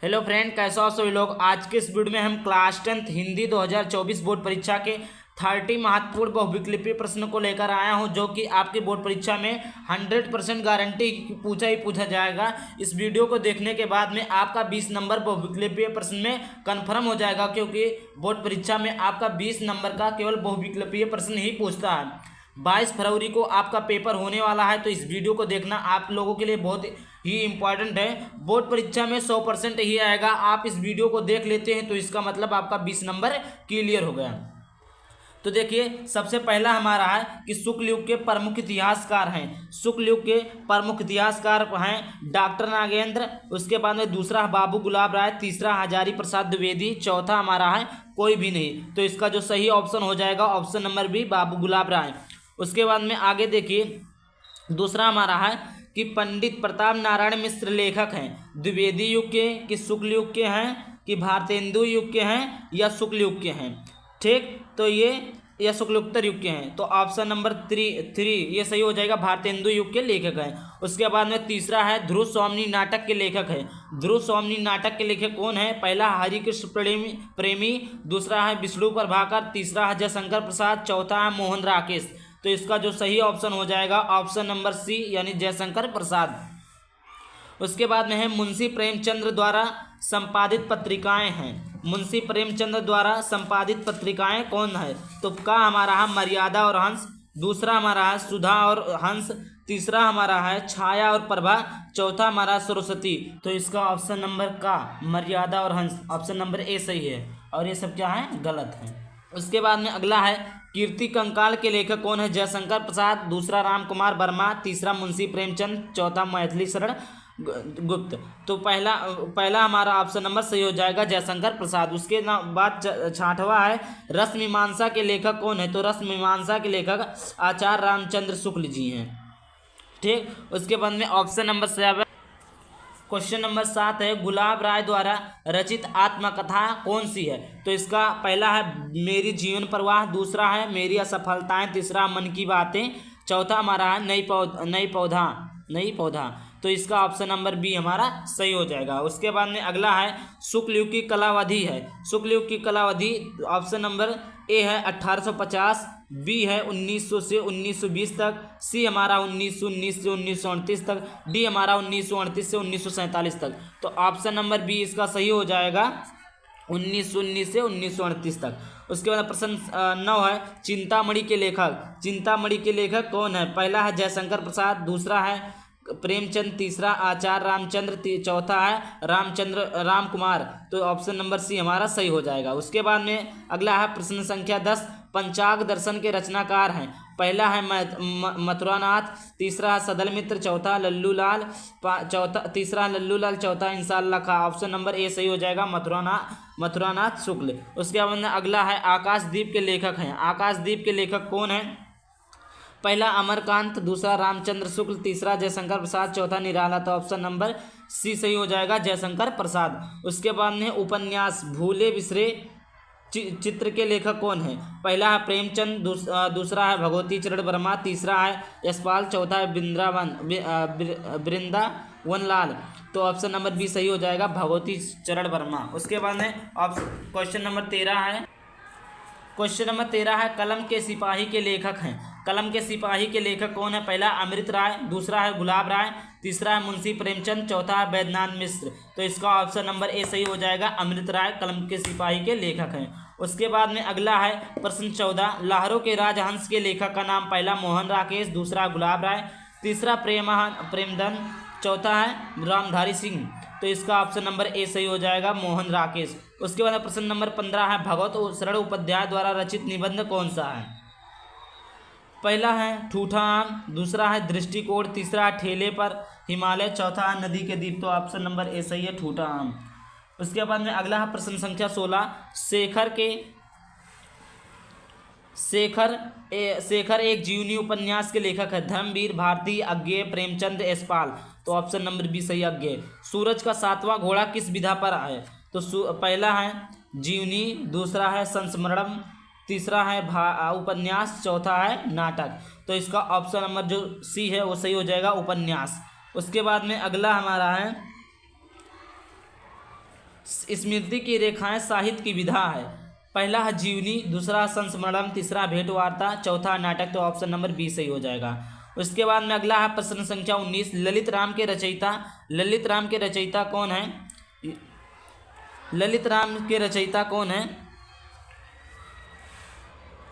Hello friend, कैसे हो सभी लोग। आज के इस वीडियो में हम क्लास 10th हिंदी 2024 बोर्ड परीक्षा के 30 महत्वपूर्ण बहुविकल्पीय प्रश्न को लेकर आया हूं, जो कि आपकी बोर्ड परीक्षा में 100% गारंटी पूछा जाएगा। इस वीडियो को देखने के बाद में आपका 20 नंबर बहुविकल्पीय प्रश्न में कन्फर्म हो जाएगा, क्योंकि बोर्ड परीक्षा में आपका 20 नंबर का केवल बहुविकल्पीय प्रश्न ही पूछता है। 22 फरवरी को आपका पेपर होने वाला है, तो इस वीडियो को देखना आप लोगों के लिए बहुत ही इम्पॉर्टेंट है। बोर्ड परीक्षा में 100% ही आएगा। आप इस वीडियो को देख लेते हैं तो इसका मतलब आपका 20 नंबर क्लियर हो गया। तो देखिए, सबसे पहला हमारा है कि शुक्ल युग के प्रमुख इतिहासकार हैं। शुक्ल युग के प्रमुख इतिहासकार हैं डॉक्टर नागेंद्र। उसके बाद में दूसरा बाबू गुलाब राय, तीसरा हजारी प्रसाद द्विवेदी, चौथा हमारा है कोई भी नहीं। तो इसका जो सही ऑप्शन हो जाएगा ऑप्शन नंबर बी, बाबू गुलाब राय। उसके बाद में आगे देखिए, दूसरा हमारा है कि पंडित प्रताप नारायण मिश्र लेखक हैं। द्विवेदी युग के कि शुक्ल युग के हैं कि भारतेंदु युग के हैं या शुक्ल युग के हैं। ठीक, तो ये या शुक्लोत्तर युग के हैं। तो ऑप्शन नंबर थ्री ये सही हो जाएगा, भारतेंदु युग के लेखक हैं। उसके बाद में तीसरा है ध्रुव स्वामिनी नाटक के लेखक हैं। ध्रुव स्वामिनी नाटक के लेखक कौन है? पहला हरिकृष्ण प्रेमी, दूसरा है विष्णु प्रभाकर, तीसरा है जयशंकर प्रसाद, चौथा है मोहन राकेश। तो इसका जो सही ऑप्शन हो जाएगा ऑप्शन नंबर सी, यानी जयशंकर प्रसाद। उसके बाद में है मुंशी प्रेमचंद्र द्वारा संपादित पत्रिकाएं हैं। मुंशी प्रेमचंद्र द्वारा संपादित पत्रिकाएं कौन है? तो का हमारा है मर्यादा और हंस, दूसरा हमारा है सुधा और हंस, तीसरा हमारा है छाया और प्रभा, चौथा हमारा सरस्वती। तो इसका ऑप्शन नंबर का मर्यादा और हंस, ऑप्शन नंबर ए सही है, और ये सब क्या है? गलत है। उसके बाद में अगला है कीर्ति कंकाल के लेखक कौन है? जयशंकर प्रसाद, दूसरा राम कुमार वर्मा, तीसरा मुंशी प्रेमचंद, चौथा मैथिली शरण गुप्त। तो पहला हमारा ऑप्शन नंबर सही हो जाएगा, जयशंकर प्रसाद। उसके बाद छठवां है रस मीमांसा के लेखक कौन है? तो रस मीमांसा के लेखक आचार्य रामचंद्र शुक्ल जी हैं। ठीक, उसके बाद में ऑप्शन नंबर 7, क्वेश्चन नंबर 7 है गुलाब राय द्वारा रचित आत्मकथा कौन सी है? तो इसका पहला है मेरी जीवन प्रवाह, दूसरा है मेरी असफलताएं, तीसरा मन की बातें, चौथा हमारा है नई पौधा। तो इसका ऑप्शन नंबर बी हमारा सही हो जाएगा। उसके बाद में अगला है शुक्ल युग की कलावधि है। शुक्ल युग की कलावधि ऑप्शन नंबर ए है 1850, बी है 1900 से 1920 तक, सी हमारा 1919 से 1938 तक, डी हमारा 1938 से 1947 तक। तो ऑप्शन नंबर बी इसका सही हो जाएगा 1919 से 1938 तक। उसके बाद प्रश्न 9 है चिंतामणि के लेखक कौन है? पहला है जयशंकर प्रसाद, दूसरा है प्रेमचंद, तीसरा आचार्य रामचंद्र, चौथा है राम कुमार। तो ऑप्शन नंबर सी हमारा सही हो जाएगा। उसके बाद में अगला है प्रश्न संख्या 10 पंचांग दर्शन के रचनाकार हैं। पहला है मथुरानाथ, तीसरा सदल मित्र, चौथा लल्लूलाल, तीसरा लल्लूलाल, चौथा इंसाल्लाह खां। ऑप्शन नंबर ए सही हो जाएगा, मथुरानाथ शुक्ल। उसके बाद में अगला है आकाशदीप के लेखक हैं। आकाशदीप के लेखक कौन है? पहला अमरकांत, दूसरा रामचंद्र शुक्ल, तीसरा जयशंकर प्रसाद, चौथा निराला। तो ऑप्शन नंबर सी सही हो जाएगा, जयशंकर प्रसाद। उसके बाद में उपन्यास भूले बिसरे चित्र के लेखक कौन है? पहला है प्रेमचंद, दूसरा है भगवती चरण वर्मा, तीसरा है यशपाल, चौथा है वृंदावन लाल। तो ऑप्शन नंबर बी सही हो जाएगा, भगवती चरण वर्मा। उसके बाद में क्वेश्चन नंबर 13 है कलम के सिपाही के लेखक हैं। कलम के सिपाही के लेखक कौन है? पहला अमृत राय, दूसरा है गुलाब राय, तीसरा है मुंशी प्रेमचंद, चौथा है वैद्यनाथ मिश्र। तो इसका ऑप्शन नंबर ए सही हो जाएगा, अमृत राय कलम के सिपाही के लेखक हैं। उसके बाद में अगला है प्रश्न 14 लहरों के राजहंस के लेखक का नाम? पहला मोहन राकेश, दूसरा गुलाब राय, तीसरा प्रेमधन, चौथा है रामधारी सिंह। तो इसका ऑप्शन नंबर ए सही हो जाएगा, मोहन राकेश। उसके बाद प्रश्न नंबर 15 है भगवत शरण उपाध्याय द्वारा रचित निबंध कौन सा है? पहला है ठूठा आम, दूसरा है दृष्टिकोण, तीसरा है ठेले पर हिमालय, चौथा है नदी के दीप। तो ऑप्शन नंबर ए सही है, ठूठा आम। उसके बाद में अगला है प्रश्न संख्या 16 शेखर एक जीवनी उपन्यास के लेखक है। धर्मवीर, भारती, अज्ञेय, प्रेमचंद, यशपाल। तो ऑप्शन नंबर बी सही, अज्ञेय। सूरज का 7वां घोड़ा किस विधा पर है? तो पहला है जीवनी, दूसरा है संस्मरणम, तीसरा है उपन्यास, चौथा है नाटक। तो इसका ऑप्शन नंबर जो सी है वो सही हो जाएगा, उपन्यास। उसके बाद में अगला हमारा है स्मृति की रेखाएं साहित्य की विधा है। पहला है जीवनी, दूसरा संस्मरणम, तीसरा भेंट वार्ता, चौथा नाटक। तो ऑप्शन नंबर बी सही हो जाएगा। उसके बाद में अगला है प्रश्न संख्या 19, ललित राम के रचयिता कौन है? ललित राम के रचयिता कौन है?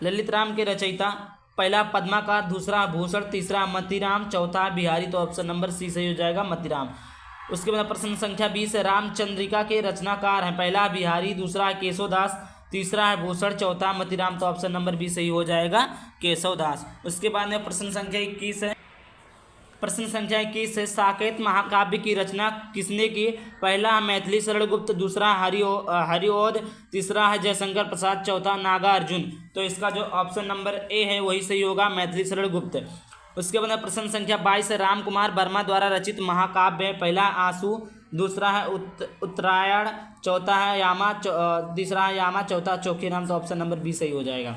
ललित राम के रचयिता पहला पद्माकर, दूसरा भूषण, तीसरा मतीराम, चौथा बिहारी। तो ऑप्शन नंबर सी सही हो जाएगा, मतीराम। उसके बाद प्रश्न संख्या 20 रामचंद्रिका के रचनाकार हैं। पहला बिहारी, दूसरा है केशवदास, तीसरा है भूषण, चौथा मतीराम। तो ऑप्शन नंबर बी सही हो जाएगा, केशवदास। उसके बाद में प्रश्न संख्या 21 है। प्रश्न संख्या 21 है साकेत महाकाव्य की रचना किसने की? पहला है मैथिली शरण गुप्त, दूसरा हरिओद, तीसरा है जयशंकर प्रसाद, चौथा नागार्जुन। तो इसका जो ऑप्शन नंबर ए है वही सही होगा, मैथिली शरण गुप्त। उसके बाद प्रश्न संख्या 22 है राम कुमार वर्मा द्वारा रचित महाकाव्य। पहला आंसू, दूसरा है उत्तरायण, चौथा है यामा, तीसरा है यामा, चौथा चौकीराम। तो ऑप्शन नंबर बी सही हो जाएगा।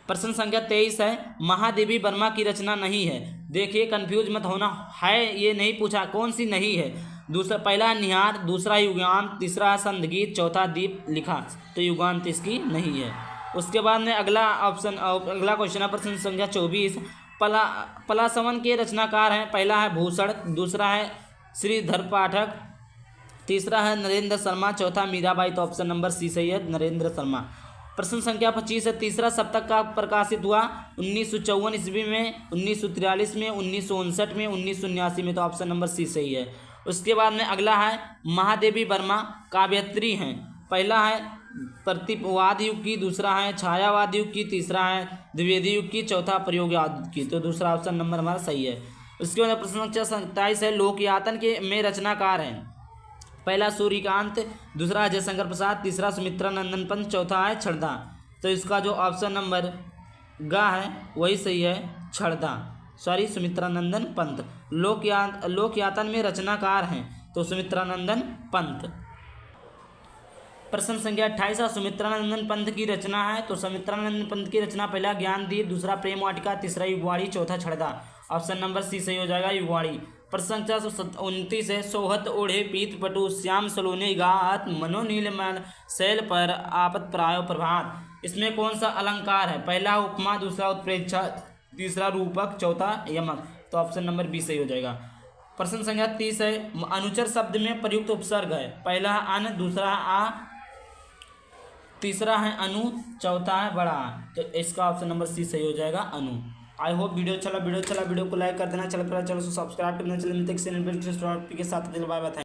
प्रश्न संख्या 23 है महादेवी वर्मा की रचना नहीं है। देखिए कंफ्यूज मत होना, है ये नहीं पूछा, कौन सी नहीं है। दूसरा पहला है निहार, दूसरा युगांत, तीसरा है संतगीत, चौथा दीप लिखा। तो युगांत इसकी नहीं है। उसके बाद में अगला क्वेश्चन है प्रश्न संख्या 24 पलासवन के रचनाकार हैं। पहला है भूषण, दूसरा है श्रीधर पाठक, तीसरा है नरेंद्र शर्मा, चौथा मीराबाई। तो ऑप्शन नंबर सी सही है, नरेंद्र शर्मा। प्रश्न संख्या 25 है तीसरा सप्तक का प्रकाशित हुआ 1954 ईस्वी में, 1943 में, 1959 में, 1979 में। तो ऑप्शन नंबर सी सही है। उसके बाद में अगला है महादेवी वर्मा काव्यत्री हैं। पहला है प्रतिवाद युग की, दूसरा है छायावाद युग की, तीसरा है द्विवेदी युग की, चौथा प्रयोगवाद युग की। तो दूसरा ऑप्शन नंबर हमारा सही है। उसके बाद प्रश्न संख्या 27 है लोकयातन के में रचनाकार हैं। पहला सूर्यकांत, दूसरा जयशंकर प्रसाद, तीसरा सुमित्रा नंदन पंत, चौथा है छड़दा। तो इसका जो ऑप्शन नंबर गा है वही सही है, छड़दा, सॉरी सुमित्रा नंदन पंत। लोकयातन में रचनाकार हैं तो सुमित्रा नंदन पंत। प्रश्न संख्या 28 सुमित्रा नंदन पंत की रचना है। तो सुमित्रा नंदन पंत की रचना पहला ज्ञानदीप, दूसरा प्रेम वाटिका, तीसरा युगवाणी, चौथा छड़दा। ऑप्शन नंबर सी सही हो जाएगा, युगवाणी। प्रश्न संख्या 29 है सोहत ओढ़े पीत पटु श्याम सलोने गात मनोनीलमल शैल पर आपत प्रायो प्रभात। इसमें कौन सा अलंकार है? पहला उपमा, दूसरा उत्प्रेक्षा, तीसरा रूपक, चौथा यमक। तो ऑप्शन नंबर बी सही हो जाएगा। प्रश्न संख्या 30 है अनुचर शब्द में प्रयुक्त उपसर्ग है। पहला है अन, दूसरा है आ, तीसरा है अनु, चौथा है बड़ा। तो इसका ऑप्शन नंबर सी सही हो जाएगा, अनु। आई होप वीडियो वीडियो को लाइक कर देना, चैनल को सब्सक्राइब करना, चैनल के साथ बाय बाय।